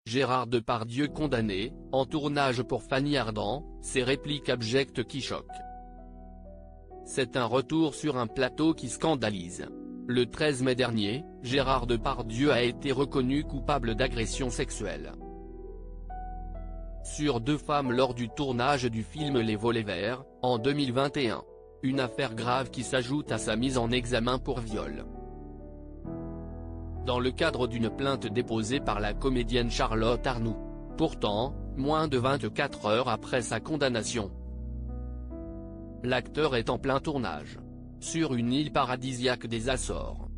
Gérard Depardieu condamné, en tournage pour Fanny Ardant, ses répliques abjectes qui choquent. C'est un retour sur un plateau qui scandalise. Le 13 mai dernier, Gérard Depardieu a été reconnu coupable d'agression sexuelle sur 2 femmes lors du tournage du film Les Volets Verts, en 2021. Une affaire grave qui s'ajoute à sa mise en examen pour viol. Dans le cadre d'une plainte déposée par la comédienne Charlotte Arnoux. Pourtant, moins de 24 heures après sa condamnation, l'acteur est en plein tournage sur une île paradisiaque des Açores.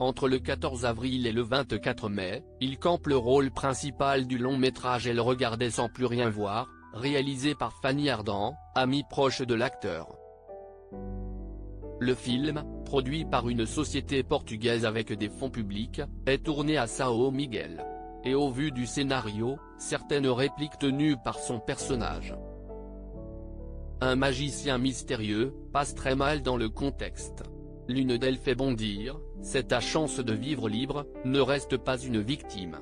Entre le 14 avril et le 24 mai, il campe le rôle principal du long-métrage Elle regardait sans plus rien voir, réalisé par Fanny Ardant, amie proche de l'acteur. Le film, produit par une société portugaise avec des fonds publics, est tourné à São Miguel. Et au vu du scénario, certaines répliques tenues par son personnage, un magicien mystérieux, passe très mal dans le contexte. L'une d'elles fait bondir, c'est ta chance de vivre libre, ne reste pas une victime.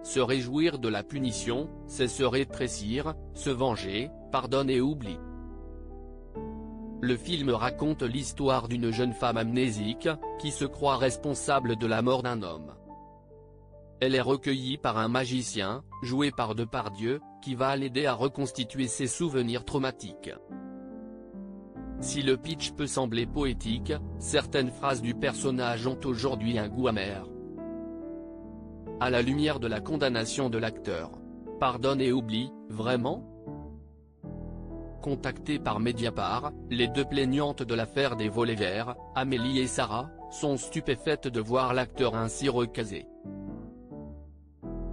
Se réjouir de la punition, c'est se rétrécir, se venger, pardonne et oublie. Le film raconte l'histoire d'une jeune femme amnésique, qui se croit responsable de la mort d'un homme. Elle est recueillie par un magicien, joué par Depardieu, qui va l'aider à reconstituer ses souvenirs traumatiques. Si le pitch peut sembler poétique, certaines phrases du personnage ont aujourd'hui un goût amer. À la lumière de la condamnation de l'acteur. Pardonne et oublie, vraiment ? Contactées par Mediapart, les 2 plaignantes de l'affaire des Volets Verts, Amélie et Sarah, sont stupéfaites de voir l'acteur ainsi recasé.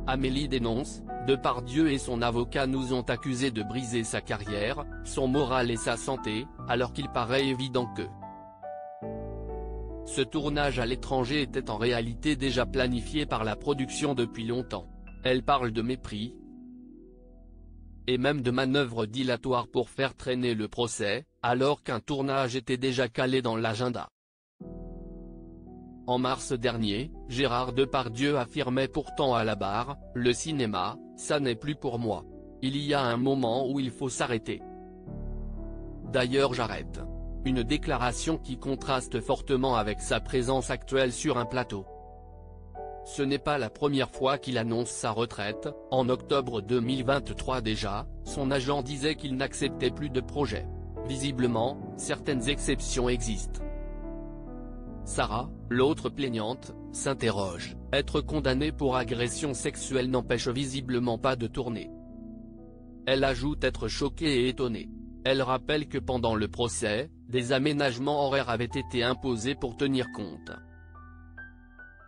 Amélie dénonce, Depardieu et son avocat nous ont accusés de briser sa carrière, son moral et sa santé, alors qu'il paraît évident que ce tournage à l'étranger était en réalité déjà planifié par la production depuis longtemps. Elle parle de mépris et même de manœuvres dilatoires pour faire traîner le procès, alors qu'un tournage était déjà calé dans l'agenda. En mars dernier, Gérard Depardieu affirmait pourtant à la barre, « Le cinéma, ça n'est plus pour moi. Il y a un moment où il faut s'arrêter. D'ailleurs j'arrête ». Une déclaration qui contraste fortement avec sa présence actuelle sur un plateau. Ce n'est pas la première fois qu'il annonce sa retraite, en octobre 2023 déjà, son agent disait qu'il n'acceptait plus de projet. Visiblement, certaines exceptions existent. Sarah, l'autre plaignante, s'interroge, être condamnée pour agression sexuelle n'empêche visiblement pas de tourner. Elle ajoute être choquée et étonnée. Elle rappelle que pendant le procès, des aménagements horaires avaient été imposés pour tenir compte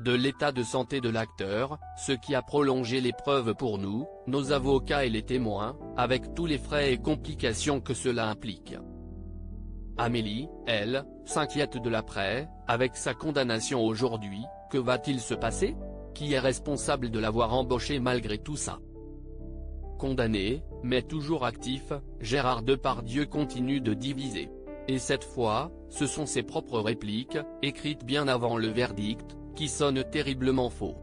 de l'état de santé de l'acteur, ce qui a prolongé l'épreuve pour nous, nos avocats et les témoins, avec tous les frais et complications que cela implique. Amélie, elle, s'inquiète de l'après, avec sa condamnation aujourd'hui, que va-t-il se passer ? Qui est responsable de l'avoir embauché malgré tout ça ? Condamné, mais toujours actif, Gérard Depardieu continue de diviser. Et cette fois, ce sont ses propres répliques, écrites bien avant le verdict, qui sonnent terriblement faux.